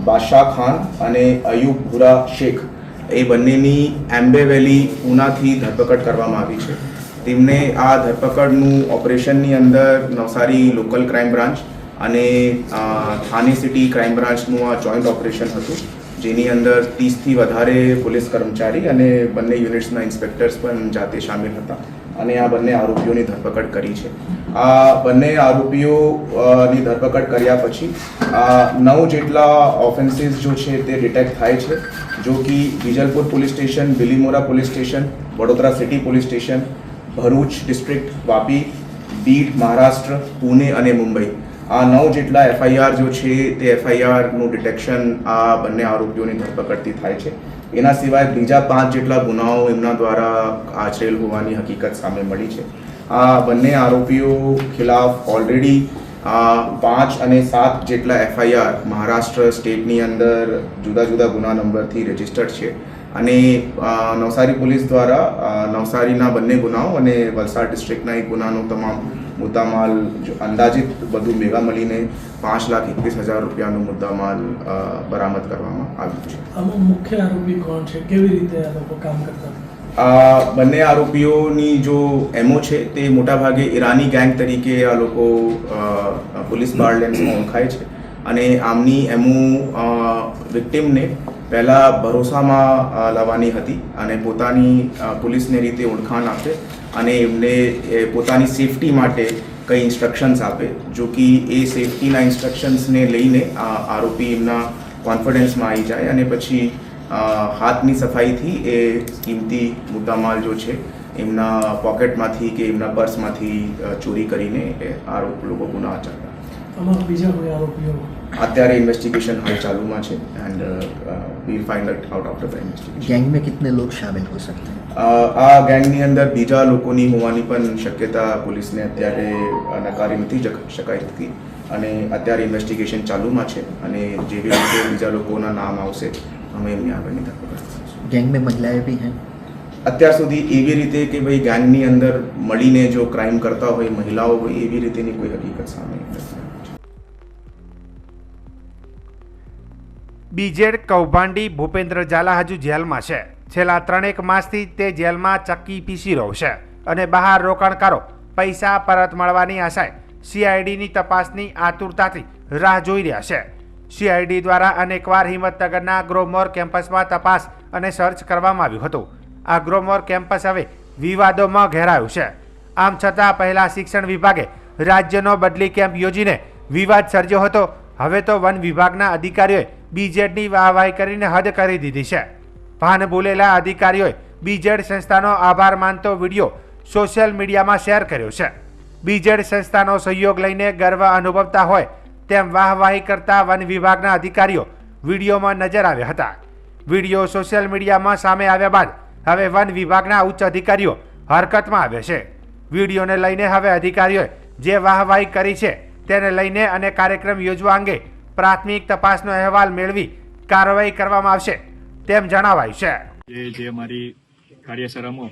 [SPEAKER 15] બાદશાહ ખાન અને અયુબ ભુરા શેખ એ બંનેની એમ્બે વેલી, પૂનાથી ધરપકડ કરવામાં આવી છે. તેમને આ ધરપકડનું ઓપરેશનની અંદર નવસારી લોકલ ક્રાઇમ બ્રાન્ચ અને થાને સિટી ક્રાઇમ બ્રાન્ચનું આ જોઈન્ટ ઓપરેશન હતું, જેની અંદર 30થી વધારે પોલીસ કર્મચારી અને બંને યુનિટ્સના ઇન્સ્પેક્ટર્સ પણ જાતે સામેલ હતા અને આ બંને આરોપીઓની ધરપકડ કરી છે. આ બંને આરોપીઓની ધરપકડ કર્યા પછી 9 જેટલા ઓફેન્સીસ જો છે તે ડિટેક્ટ થાય છે, જો કે Vijalpur police station, Bilimora police station, Vadodara city police station, Bharuch district, Vapi, Beed Maharashtra, Pune અને મુંબઈ આ 9 જેટલા FIR જો છે તે FIRનું ડિટેક્શન આ બંને આરોપીઓની ધરપકડથી થાય છે. એના સિવાય બીજા 5 જેટલા ગુનાઓ એમના દ્વારા આચરેલ હોવાની હકીકત સામે મળી છે. આ બંને આરોપીઓ ખિલાફ ઓલરેડી 5 અને 7 જેટલા FIR મહારાષ્ટ્ર સ્ટેટની અંદર જુદા જુદા ગુના નંબરથી રજિસ્ટર્ડ છે અને નવસારી પોલીસ દ્વારા નવસારીના બંને ગુનાઓ અને વલસાડ ડિસ્ટ્રિક્ટના એક ગુનાનો તમામ મુદ્દામાલ અંદાજિત બધું ભેગા મળીને 5,21,000 રૂપિયાનો મુદ્દામાલ બરામદ કરવામાં આવ્યું છે.
[SPEAKER 7] આમાં મુખ્ય આરોપી કોણ છે, કેવી રીતે આ લોકો કામ કરતા?
[SPEAKER 15] બંને આરોપીઓની જો એમઓ છે તે મોટાભાગે ઈરાની ગેંગ તરીકે આ લોકો પોલીસ પાર્લેન્સમાં ઓળખાય છે અને આમની એમઓ વિક્ટિમને પહેલાં ભરોસામાં લાવવાની હતી અને પોતાની પોલીસને રીતે ઓળખાણ આપે અને એમને પોતાની સેફટી માટે કંઈ ઇન્સ્ટ્રક્શન્સ આપે, જો કે એ સેફટીના ઇન્સ્ટ્રક્શન્સને લઈને આરોપી એમના કોન્ફિડન્સમાં આવી જાય અને પછી હાથની સફાઈથી એ કિંમતી મુદ્દામાલ જો છે એમના પોકેટમાંથી કે એમના પર્સમાંથી ચોરી કરીને આરોપ લોકો ગુના આચરતા.
[SPEAKER 7] આમાં બીજા કોઈ આરોપીઓ
[SPEAKER 15] અત્યારે ઇન્વેસ્ટિગેશન હાલ ચાલુમાં છે and will find out after the investigation.
[SPEAKER 16] Gang में कितने लोग शामिल हो सकते हैं?
[SPEAKER 15] આ ગેંગની અંદર બીજા લોકોની હોવાની પણ શક્યતા પોલીસને અત્યારે નકારી નથી શકાઈ હતી અને અત્યારે ઇન્વેસ્ટિગેશન ચાલુમાં છે અને જેવી રીતે બીજા લોકોના નામ આવશે અમે એમની આગળની ધરપકડ કરીશું.
[SPEAKER 16] गैंग में महिलाएं भी हैं?
[SPEAKER 15] અત્યાર સુધી એવી રીતે કે ભાઈ ગેંગની અંદર મળીને જો ક્રાઇમ કરતા હોય મહિલાઓ હોય એવી રીતેની કોઈ હકીકત સામે નથી.
[SPEAKER 2] બીજેડ કૌભાંડી ભૂપેન્દ્ર ઝાલા હજુ જેલમાં છે. છેલ્લા 3 માસથી તે જેલમાં ચક્કી પીસી રહ્યો છે અને બહાર રોકાણકારો પૈસા પરત મળવાની આશાએ CIDની તપાસની આતુરતાથી રાહ જોઈ રહ્યા છે. CID દ્વારા અનેકવાર હિંમતનગરના ગ્રોમોર કેમ્પસમાં તપાસ અને સર્ચ કરવામાં આવ્યું હતું. આ ગ્રોમોર કેમ્પસ હવે વિવાદોમાં ઘેરાયું છે. આમ છતાં પહેલા શિક્ષણ વિભાગે રાજ્યનો બદલી કેમ્પ યોજીને વિવાદ સર્જ્યો હતો. હવે તો વન વિભાગના અધિકારીઓએ બીજેડની વાહવાહી કરીને હદ કરી દીધી છે. ભાન ભૂલેલા અધિકારીઓએ બીજેડ સંસ્થાનો આભાર માનતો વિડીયો સોશિયલ મીડિયામાં શેર કર્યો છે. બીજેડ સંસ્થાનો સહયોગ લઈને ગર્વ અનુભવતા હોય તેમ વાહવાહી કરતા વન વિભાગના અધિકારીઓ વિડીયોમાં નજર આવ્યા હતા. વિડીયો સોશિયલ મીડિયામાં સામે આવ્યા બાદ હવે વન વિભાગના ઉચ્ચ અધિકારીઓ હરકતમાં આવ્યા છે. વિડીયોને લઈને હવે અધિકારીઓએ જે વાહવાહી કરી છે તેને લઈને અને કાર્યક્રમ યોજવા અંગે પ્રાથમિક તપાસનો અહેવાલ મેળવી કાર્યવાહી કરવામાં આવશે તેમ જણાવાયું છે.
[SPEAKER 17] જે અમારી કાર્યશાળામાં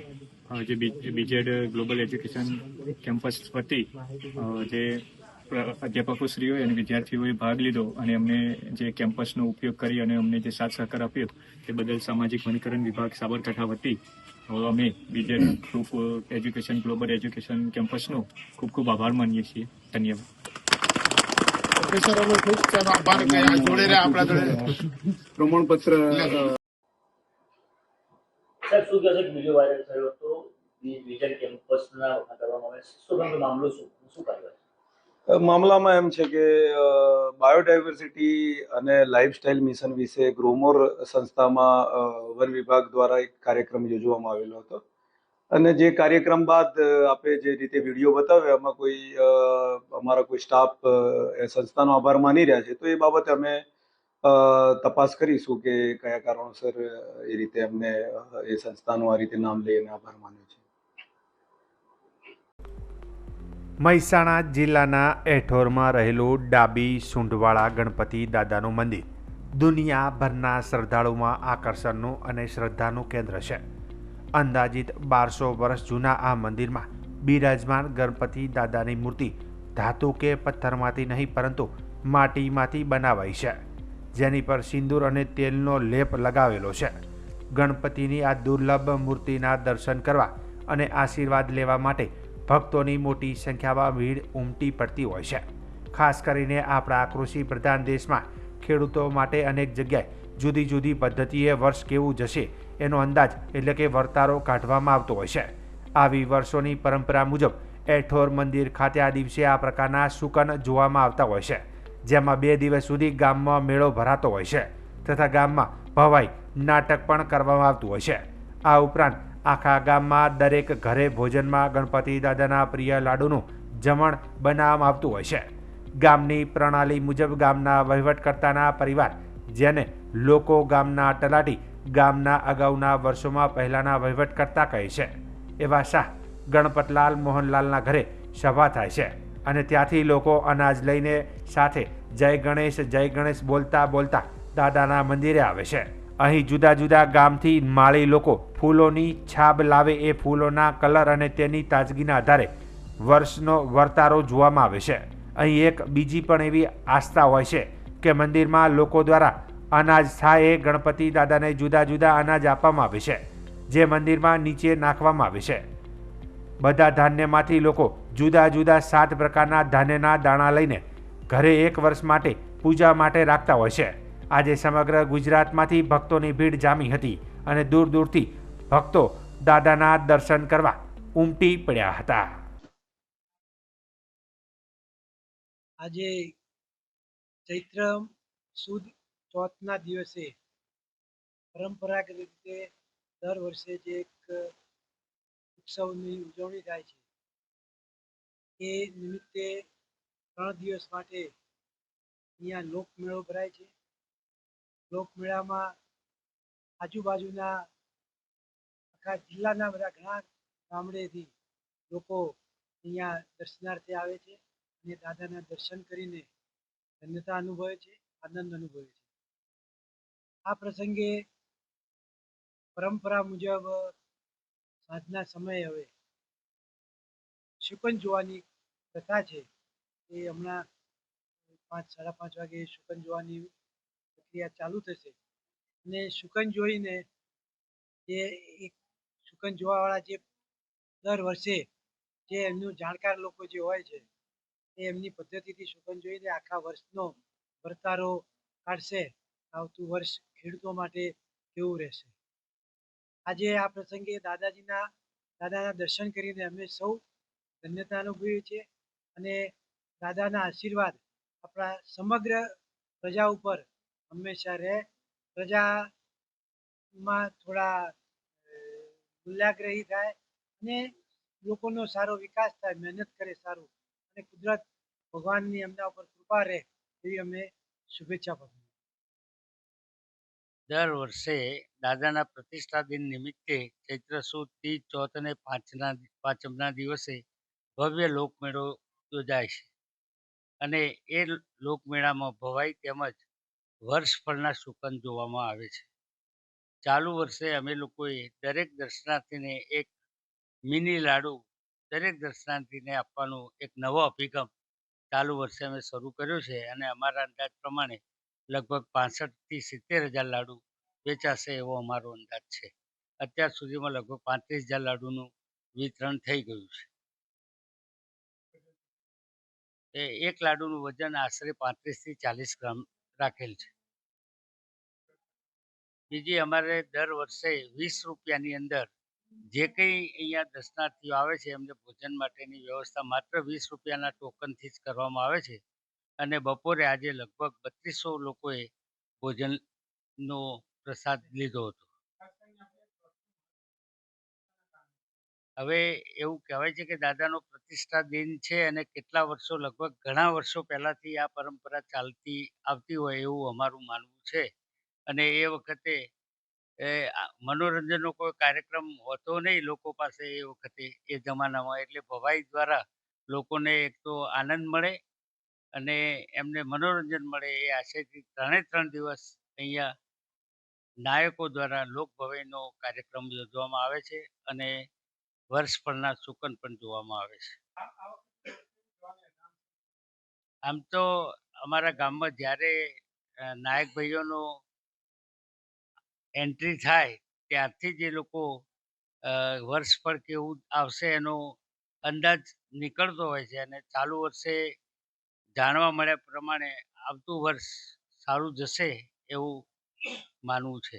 [SPEAKER 17] જે બીજેડ ગ્લોબલ એજ્યુકેશન કેમ્પસ વતી જે અધ્યાપકોશ્રીઓ અને વિદ્યાર્થીઓએ ભાગ લીધો અને અમને જે કેમ્પસનો ઉપયોગ કરી અને અમને જે સાથ સહકાર આપ્યો તે બદલ સામાજિક વનીકરણ વિભાગ સાબરકાંઠા વતી અમે બીજેડ ગ્રુપ એજ્યુકેશન ગ્લોબલ એજ્યુકેશન કેમ્પસનો ખૂબ ખૂબ આભાર માનીએ છીએ. ધન્યવાદ.
[SPEAKER 7] પ્રમાણપત્ર
[SPEAKER 18] સર શું કહે છે વિડીયો વાયરલ થયો હતો બીજેડ કેમ્પસના કરવામાં આવે શું મામલો શું કાર્યવાહી?
[SPEAKER 19] મામલામાં એમ છે કે બાયોડાયવર્સિટી અને લાઇફસ્ટાઇલ મિશન વિશે ગ્રોમોર સંસ્થામાં વન વિભાગ દ્વારા એક કાર્યક્રમ યોજવામાં આવેલો હતો અને જે કાર્યક્રમ બાદ આપે જે રીતે વિડીયો બતાવ્યો એમાં કોઈ અમારા કોઈ સ્ટાફ એ સંસ્થાનો આભાર માની રહ્યા છે, તો એ બાબતે અમે તપાસ કરીશું કે કયા કારણોસર એ રીતે અમને એ સંસ્થાનું આ રીતે નામ લઈને આભાર માન્યો છે.
[SPEAKER 2] મહેસાણા જિલ્લાના એઠોરમાં રહેલું ડાબી સૂંઢવાળા ગણપતિ દાદાનું મંદિર દુનિયાભરના શ્રદ્ધાળુમાં આકર્ષણનું અને શ્રદ્ધાનું કેન્દ્ર છે. અંદાજિત 1200 વર્ષ જૂના આ મંદિરમાં બિરાજમાન ગણપતિ દાદાની મૂર્તિ ધાતુ કે પથ્થરમાંથી નહીં પરંતુ માટીમાંથી બનાવાઈ છે, જેની પર સિંદૂર અને તેલનો લેપ લગાવેલો છે. ગણપતિની આ દુર્લભ મૂર્તિના દર્શન કરવા અને આશીર્વાદ લેવા માટે ભક્તોની મોટી સંખ્યામાં ભીડ ઉમટી પડતી હોય છે. ખાસ કરીને આપણા કૃષિ પ્રધાન દેશમાં ખેડૂતો માટે અનેક જગ્યાએ જુદી જુદી પદ્ધતિએ વર્ષ કેવું જશે એનો અંદાજ એટલે કે વર્તારો કાઢવામાં આવતો હોય છે. આવી વર્ષોની પરંપરા મુજબ એઠોર મંદિર ખાતે આ દિવસે આ પ્રકારના શુકન જોવામાં આવતા હોય છે, જેમાં 2 દિવસ સુધી ગામમાં મેળો ભરાતો હોય છે તથા ગામમાં ભવાઈ નાટક પણ કરવામાં આવતું હોય છે. આ ઉપરાંત આખા ગામમાં દરેક ઘરે ભોજનમાં ગણપતિ દાદાના પ્રિય લાડુનું જમણ બનાવવામાં આવતું હોય છે. ગામની પ્રણાલી મુજબ ગામના વહીવટકર્તાના પરિવાર, જેને લોકો ગામના તલાટી ગામના અગાઉના વર્ષોમાં પહેલાંના વહીવટકર્તા કહે છે, એવા શાહ ગણપતલાલ મોહનલાલના ઘરે સભા થાય છે અને ત્યાંથી લોકો અનાજ લઈને સાથે જય ગણેશ બોલતા બોલતા દાદાના મંદિરે આવે છે. અહીં જુદા જુદા ગામથી માળી લોકો ફૂલોની છાબ લાવે એ ફૂલોના કલર અને તેની તાજગીના આધારે વર્ષનો વર્તારો જોવામાં આવે છે. અહીં એક બીજી પણ એવી આસ્થા હોય છે કે મંદિરમાં લોકો દ્વારા અનાજ થાય એ ગણપતિ દાદાને જુદા જુદા અનાજ આપવામાં આવે છે, જે મંદિરમાં નીચે નાખવામાં આવે છે. બધા ધાન્યમાંથી લોકો જુદા જુદા 7 પ્રકારના ધાન્યના દાણા લઈને ઘરે 1 વર્ષ માટે પૂજા માટે રાખતા હોય છે. આજે સમગ્ર ગુજરાતમાંથી ભક્તોની ભીડ જામી હતી અને દૂર દૂરથી ભક્તો દાદાના દર્શન કરવા ઉમટી પડ્યા હતા.
[SPEAKER 4] આજે ચૈત્ર સુદ ચોથના દિવસે પરંપરાગત રીતે દર વર્ષે જે એક ઉત્સવની ઉજવણી થાય છે, એ નિમિત્તે 3 દિવસ માટે અહીંયા લોકમેળો ભરાય છે. લોકમેળામાં આજુબાજુના આખા જિલ્લાના બધા ઘણા ગામડેથી લોકો અહીંયા દર્શનાર્થે આવે છે અને દાદાના દર્શન કરીને ધન્યતા અનુભવે છે, આનંદ અનુભવે છે. આ પ્રસંગે પરંપરા મુજબ સાંજના સમયે હવે શુકન જોવાની પ્રથા છે. એ હમણાં 5-5:30 વાગે શુકન જોવાની પ્રક્રિયા ચાલુ થશે અને શુકન જોઈને જે એક શુકન જોવાવાળા જે દર વર્ષે જે એમનું જાણકાર લોકો જે હોય છે, એ એમની પદ્ધતિથી શુકન જોઈને આખા વર્ષનો વર્તારો કાઢશે. આવતું વર્ષ ખેડૂતો માટે કેવું રહેશે. આજે આ પ્રસંગે દાદાના દર્શન કરીને અમે સૌ ધન્યતા અનુભવીએ છીએ અને દાદાના આશીર્વાદ આપણા સમગ્ર પ્રજા ઉપર હંમેશા રહે. પ્રજામાં થોડા મૂલ્યાગ્રહી થાય અને લોકોનો સારો વિકાસ થાય, મહેનત કરે સારું, અને કુદરત ભગવાનની એમના ઉપર કૃપા રહે એવી અમે શુભેચ્છા પાઠવીએ.
[SPEAKER 20] દર વર્ષે દાદાના પ્રતિષ્ઠા દિન નિમિત્તે ચૈત્ર સુદ તીજ ચોથ અને પાંચમના દિવસે ભવ્ય લોકમેળો યોજાય છે અને એ લોકમેળામાં ભવાઈ તેમજ વર્ષફળના શુકન જોવામાં આવે છે. ચાલુ વર્ષે અમે લોકોએ દરેક દર્શનાર્થીને એક મિની લાડુ દરેક દર્શનાર્થીને આપવાનો એક નવો અભિગમ ચાલુ વર્ષે અમે શરૂ કર્યો છે અને અમારા અંદાજ પ્રમાણે લગભગ 65,000 થી 70,000 લાડુ વેચાશે એવો અમારો અંદાજ છે. અત્યાર સુધીમાં લગભગ 35,000 લાડુનું વિતરણ થઈ ગયું છે. એક લાડુનું વજન આશરે 35 થી 40 ગ્રામ રાખેલ છે. બીજી અમારે દર વર્ષે 20 રૂપિયાની અંદર જે કંઈ અહીંયા દર્શનાર્થીઓ આવે છે એમને ભોજન માટેની વ્યવસ્થા માત્ર 20 રૂપિયાના ટોકનથી જ કરવામાં આવે છે અને બપોરે આજે લગભગ 3200 લોકોએ ભોજનનો પ્રસાદ લીધો હતો. હવે એવું કહેવાય છે કે દાદાનો પ્રતિષ્ઠા દિન છે અને કેટલા વર્ષો લગભગ ઘણા વર્ષો પહેલાંથી આ પરંપરા ચાલતી આવતી હોય એવું અમારું માનવું છે અને એ વખતે મનોરંજનનો કોઈ કાર્યક્રમ હોતો નહીં લોકો પાસે એ વખતે એ જમાનામાં, એટલે ભવાઈ દ્વારા લોકોને એક તો આનંદ મળે અને એમને મનોરંજન મળે એ આશયથી 3 દિવસ અહીંયા નાયકો દ્વારા લોકભવાઈનો કાર્યક્રમ યોજવામાં આવે છે અને વર્ષભરના શુકન પણ જોવામાં આવે છે. આમ તો અમારા ગામમાં જ્યારે નાયક ભાઈઓનો એન્ટ્રી થાય ત્યારથી જ એ લોકો વર્ષભર કેવું આવશે એનો અંદાજ નીકળતો હોય છે અને ચાલુ વર્ષે જાણવા મળ્યા પ્રમાણે આવતું વર્ષ સારું જશે એવું માનવું છે.